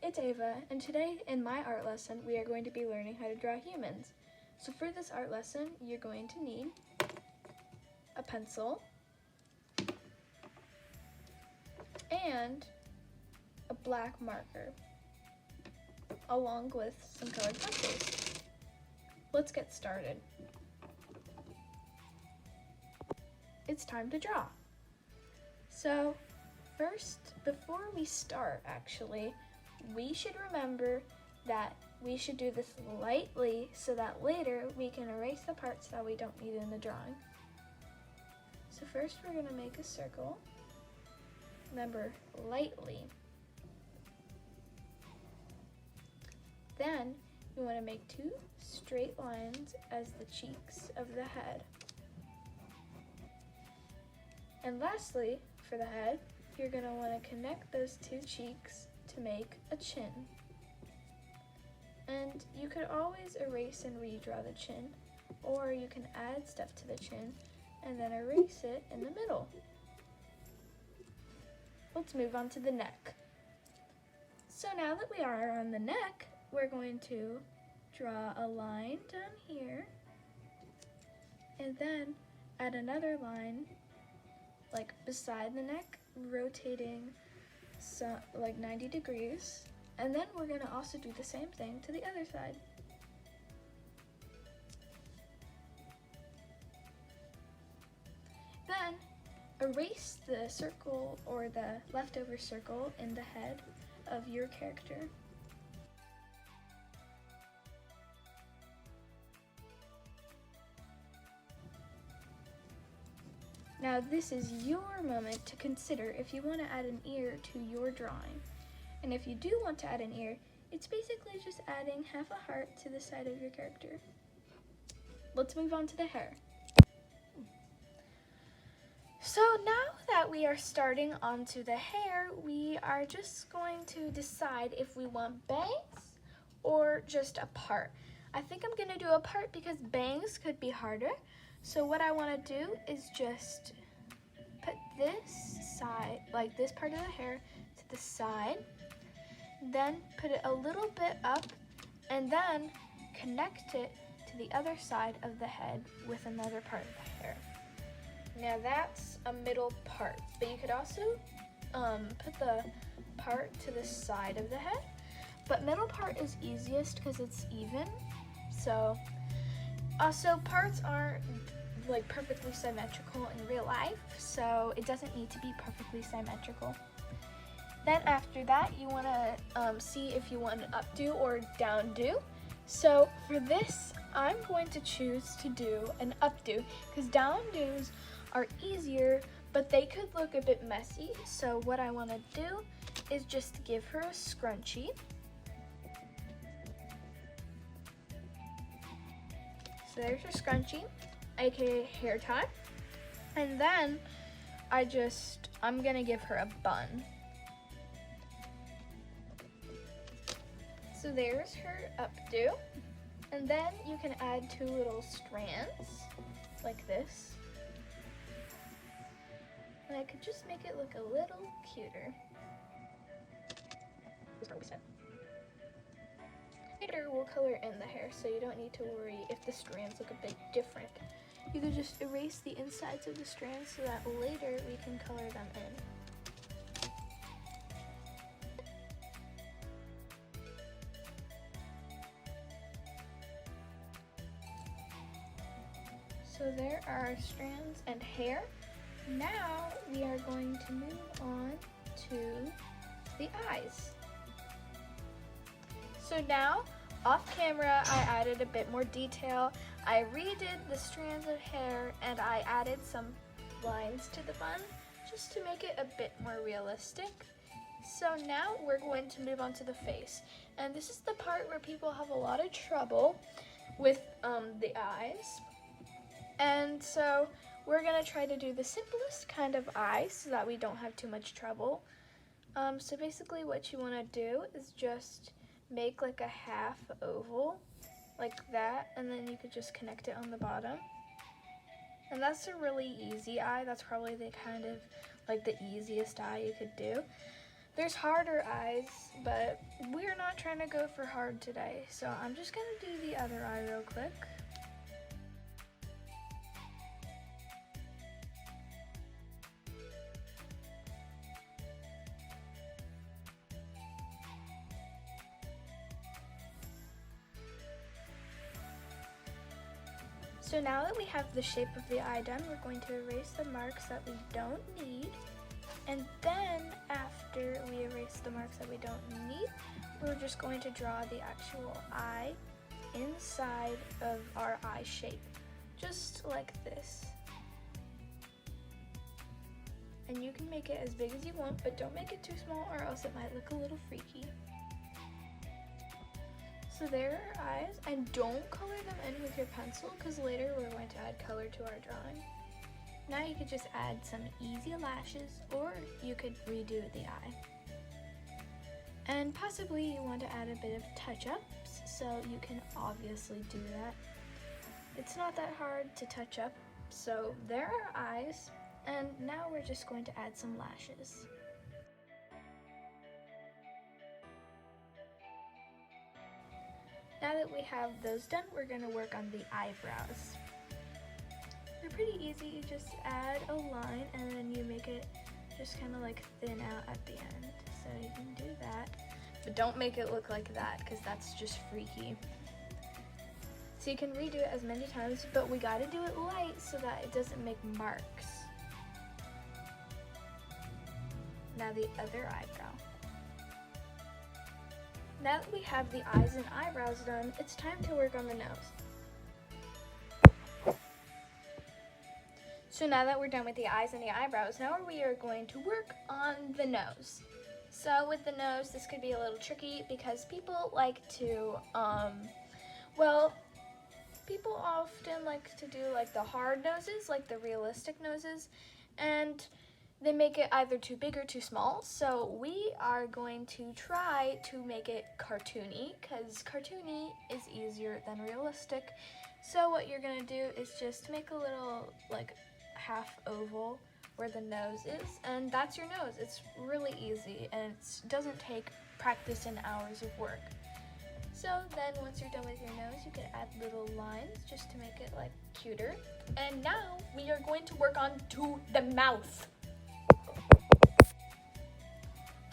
it's Ava, and today in my art lesson we are going to be learning how to draw humans. So for this art lesson, you're going to need a pencil and a black marker, along with some colored pencils. Let's get started. It's time to draw. So first, before we start actually, we should remember that we should do this lightly so that later we can erase the parts that we don't need in the drawing. So first we're going to make a circle. Remember, lightly. Then you want to make two straight lines as the cheeks of the head. And lastly, for the head, you're going to want to connect those two cheeks to make a chin. And you could always erase and redraw the chin, or you can add stuff to the chin and then erase it in the middle. Let's move on to the neck. So now that we are on the neck, we're going to draw a line down here and then add another line like beside the neck, rotating like 90 degrees. And then we're going to also do the same thing to the other side. Then erase the circle or the leftover circle in the head of your character. Now this is your moment to consider if you want to add an ear to your drawing. And if you do want to add an ear, it's basically just adding half a heart to the side of your character. Let's move on to the hair. So now that we are starting onto the hair, we are just going to decide if we want bangs or just a part. I think I'm going to do a part because bangs could be harder. So what I want to do is just put this side, like this part of the hair, to the side. Then put it a little bit up and then connect it to the other side of the head with another part of the hair. Now that's a middle part, but you could also put the part to the side of the head, but middle part is easiest because it's even. So also parts aren't like perfectly symmetrical in real life, so it doesn't need to be perfectly symmetrical. Then after that, you want to see if you want an updo or downdo. So for this, I'm going to choose to do an updo because downdos are easier, but they could look a bit messy. So what I want to do is just give her a scrunchie. So there's your scrunchie, aka hair tie. And then I'm gonna give her a bun. So there's her updo, and then you can add two little strands like this, and I could just make it look a little cuter. Later we'll color in the hair, so you don't need to worry if the strands look a bit different. You could just erase the insides of the strands so that later we can color them in. So there are strands and hair. Now we are going to move on to the eyes. So now, off camera, I added a bit more detail. I redid the strands of hair and I added some lines to the bun just to make it a bit more realistic. So now we're going to move on to the face. And this is the part where people have a lot of trouble with the eyes. And so we're gonna try to do the simplest kind of eye so that we don't have too much trouble. So basically what you wanna do is just make like a half oval like that, and then you could just connect it on the bottom. And that's a really easy eye. That's probably the kind of like the easiest eye you could do. There's harder eyes, but we're not trying to go for hard today. So I'm just gonna do the other eye real quick. So now that we have the shape of the eye done, we're going to erase the marks that we don't need. And then after we erase the marks that we don't need, we're just going to draw the actual eye inside of our eye shape, just like this. And you can make it as big as you want, but don't make it too small or else it might look a little freaky. So there are our eyes, and don't color them in with your pencil because later we're going to add color to our drawing. Now you could just add some easy lashes, or you could redo the eye. And possibly you want to add a bit of touch-ups, so you can obviously do that. It's not that hard to touch up, so there are eyes, and now we're just going to add some lashes. Now that we have those done, we're going to work on the eyebrows. They're pretty easy. You just add a line and then you make it just kind of like thin out at the end. So you can do that, but don't make it look like that because that's just freaky. So you can redo it as many times, but we got to do it light so that it doesn't make marks. Now the other eyebrow. Now that we have the eyes and eyebrows done, it's time to work on the nose. So now that we're done with the eyes and the eyebrows, now we are going to work on the nose. So with the nose, this could be a little tricky because people like to, people often like to do like the hard noses, like the realistic noses, and they make it either too big or too small. So we are going to try to make it cartoony because cartoony is easier than realistic. So what you're gonna do is just make a little like half oval where the nose is, and that's your nose. It's really easy and it doesn't take practice and hours of work. So then once you're done with your nose, you can add little lines just to make it like cuter. And now we are going to work on to the mouth.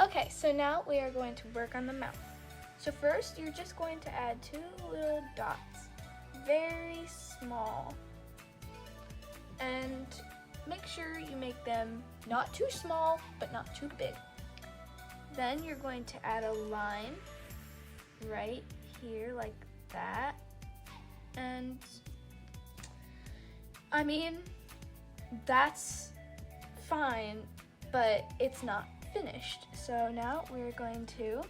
Okay, so now we are going to work on the mouth. So first, you're just going to add 2 little dots, very small. And make sure you make them not too small, but not too big. Then you're going to add a line right here like that. And I mean, that's fine, but it's not finished. So now we're going to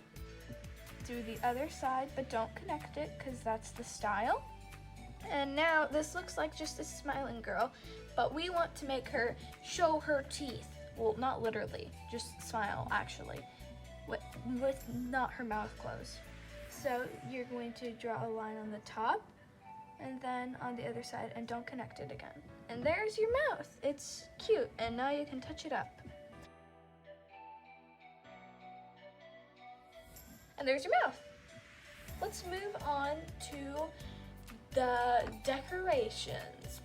do the other side, but don't connect it because that's the style. And now this looks like just a smiling girl, but we want to make her show her teeth. Well, not literally, just smile actually, with not her mouth closed. So you're going to draw a line on the top and then on the other side, and don't connect it again. And there's your mouth. It's cute, and now you can touch it up. And there's your mouth. Let's move on to the decorations.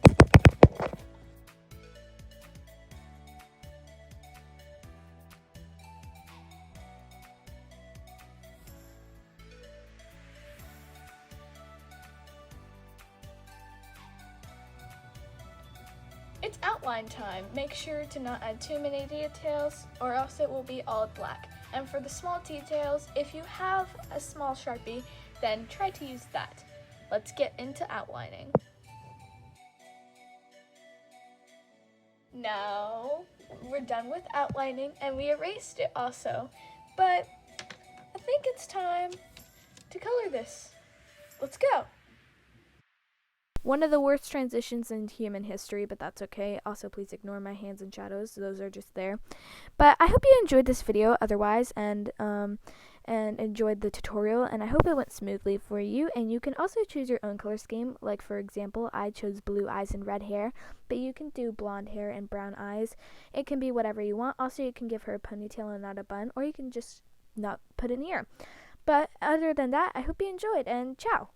It's outline time. Make sure to not add too many details or else it will be all black. And for the small details, if you have a small Sharpie, then try to use that. Let's get into outlining. Now, we're done with outlining and we erased it also. But I think it's time to color this. Let's go. One of the worst transitions in human history, but that's okay. Also, please ignore my hands and shadows. Those are just there. But I hope you enjoyed this video otherwise. And and enjoyed the tutorial, and I hope it went smoothly for you. And you can also choose your own color scheme. Like, for example, I chose blue eyes and red hair, but you can do blonde hair and brown eyes. It can be whatever you want. Also, you can give her a ponytail and not a bun, or you can just not put an ear. But other than that, I hope you enjoyed, and ciao!